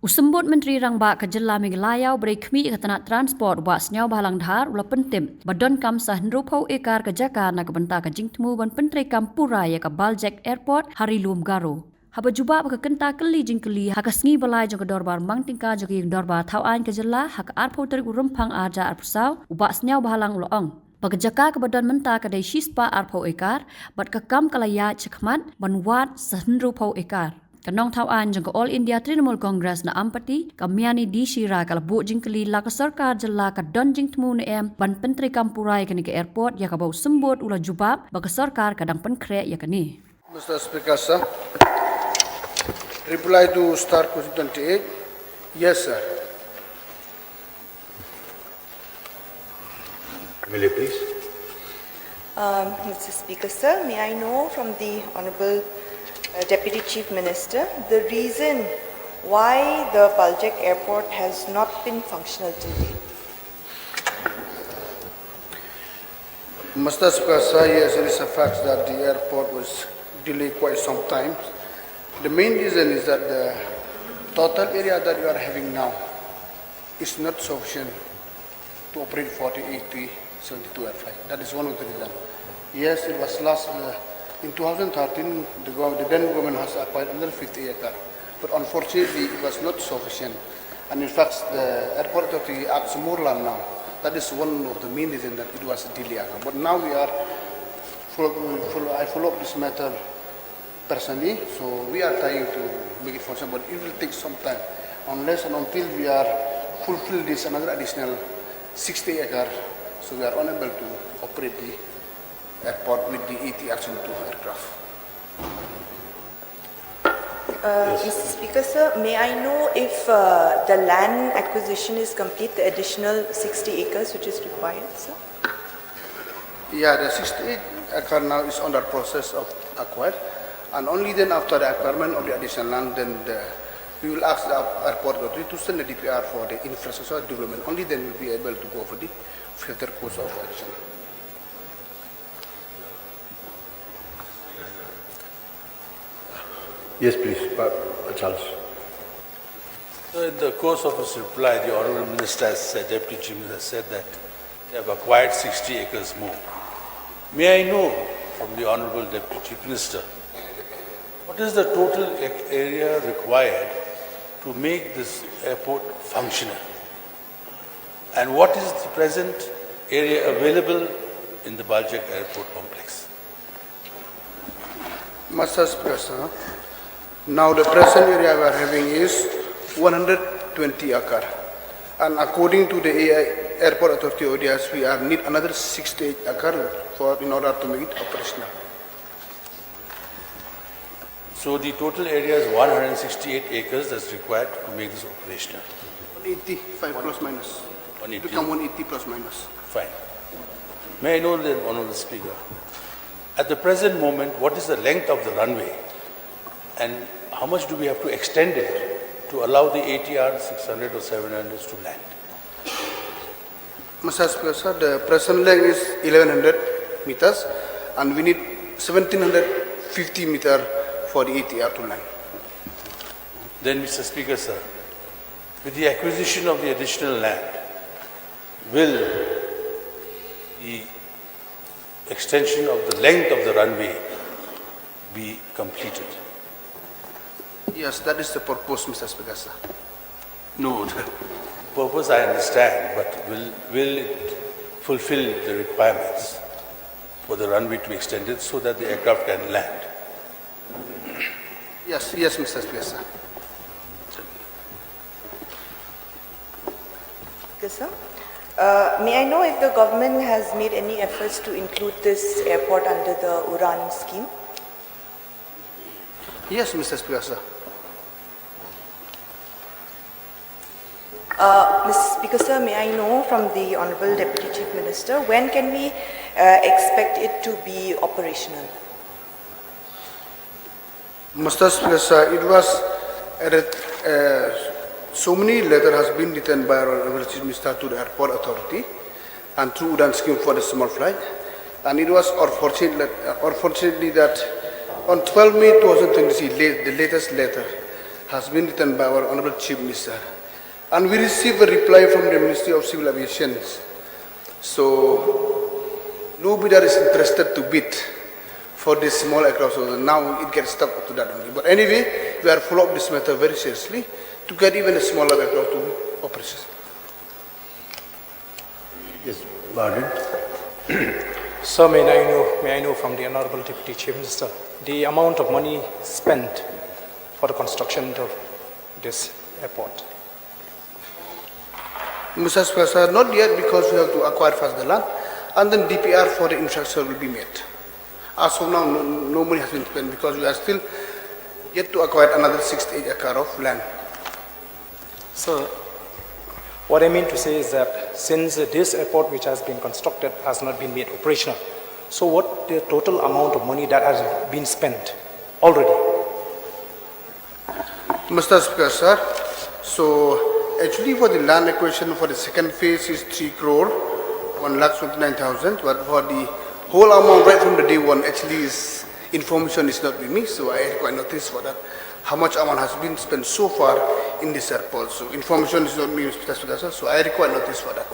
Usembut Menteri Rangba ke Jela Meghalaya beri kemi katana transport buat senyau bahalang dhar ula pentim Donkam sah nrupau Acre ke Jaka nak benta ke jingtemu ban Pyntreikam Pura ya ke Baljek Airport hari lum garo. Haba juba ke kenta keli jingkeli hak sengi balai jong ke dorbar mang tingka jong ke dorbar tauan ke Jela hak arpau terik urumpang arja arpusau ubak senyau bahalang uloong. Bagi Jaka ke badan menta ke dai shispa arpau Acre bat ke kam kalaya cekmat ban wat sah nrupau Acre. Kanong tauan jang All India Trinamool Congress na ampati kamiani di Shira kalabuk jingkeli la ke sarkar Jela ka don jingtemu na ban Pyntreikam Pura ya ke airport ya ka bau sembut ula jubab bagi sarkar kadang penkrek ya kini. Mr. Speaker, sir. Reply to Star question 28. Yes, sir. Will you please? Mr. Speaker, sir, may I know from the Honourable Deputy Chief Minister the reason why the Baljek Airport has not been functional till date? Mr. Speaker, sir, yes, it is a fact that the airport was delayed quite some time. The main reason is that the total area that we are having now is not sufficient to operate 40, 80, 72 airflight. That is one of the reasons. Yes, it was last in 2013, the then government has acquired another 50 acres, but unfortunately it was not sufficient. And in fact, the airport authority acts more land now. That is one of the main reasons that it was delayed. But now we are, I follow up this matter personally, so we are trying to make it functional, but it will take some time. Unless and until we are fulfill this another additional 60 acres, so we are unable to operate the airport with the Atiar 2 aircraft. Mr. Speaker, sir, may I know if the land acquisition is complete, the additional 60 acres which is required, sir? Yeah, the 68 acre now is under process of acquired, and only then after the acquirement of the additional land, then we will ask the airport authority to send the DPR for the infrastructure development. Only then we will be able to go for the further course of action. Yes, please, Charles. So in the course of his reply, the Honourable Minister has said, Deputy Chief Minister has said that they have acquired 60 acres more. May I know from the Honourable Deputy Chief Minister, what is the total area required to make this airport functional? And what is the present area available in the Baljek Airport complex? Mr. Speaker, sir, now the present area we are having is 120 acre, and according to the airport authority ODS, we are need another 68 acre in order to make it operational. So the total area is 168 acres that's required to make this operational. 185 plus minus. 180. Become 180 plus minus. Fine. May I know the Honourable Speaker, at the present moment, what is the length of the runway and how much do we have to extend it to allow the ATR 600 or 700s to land? Mr. Speaker, sir, the present length is 1100 meters and we need 1750 meters for the ATR to land. Then, Mr. Speaker, sir, with the acquisition of the additional land, will the extension of the length of the runway be completed? Yes, that is the purpose, Mr. Speaker, sir. No, the purpose I understand, but will it fulfill the requirements for the runway to be extended so that the aircraft can land? Yes, yes, Mr. Speaker, sir. Yes, sir. May I know if the government has made any efforts to include this airport under the URAN scheme? Yes, Mr. Speaker, sir. Mr. Speaker, sir, may I know from the Honourable Deputy Chief Minister, when can we expect it to be operational? Mr. Speaker, sir, it was so many letters has been written by our Honourable Chief Minister to the airport authority and through UDAN scheme for the small flight, and it was unfortunately that on 12 May 2023, the latest letter has been written by our Honorable Chief Minister. And we received a reply from the Ministry of Civil Aviation. So, no bidder is interested to bid for this small aircraft. So now it gets stuck up to that only. But anyway, we are follow up this matter very seriously to get even a smaller aircraft to operation. Yes, Pardon? Sir, may I know from the Honorable Deputy Chief Minister the amount of money spent for the construction of this airport? Mr. Speaker, not yet because we have to acquire first the land and then DPR for the infrastructure will be made. As of now, no money has been spent because we are still yet to acquire another 6 to 8 acres of land. Sir, what I mean to say is that since this airport which has been constructed has not been made operational, so what the total amount of money that has been spent already? Mr. Speaker, sir, so actually for the land acquisition for the second phase is 3 crore, 1,29,000, but for the whole amount right from the day one actually is information is not with me, so I require notice for that. How much amount has been spent so far in this airport? So information is not me, Mr. Speaker, so I require notice for that.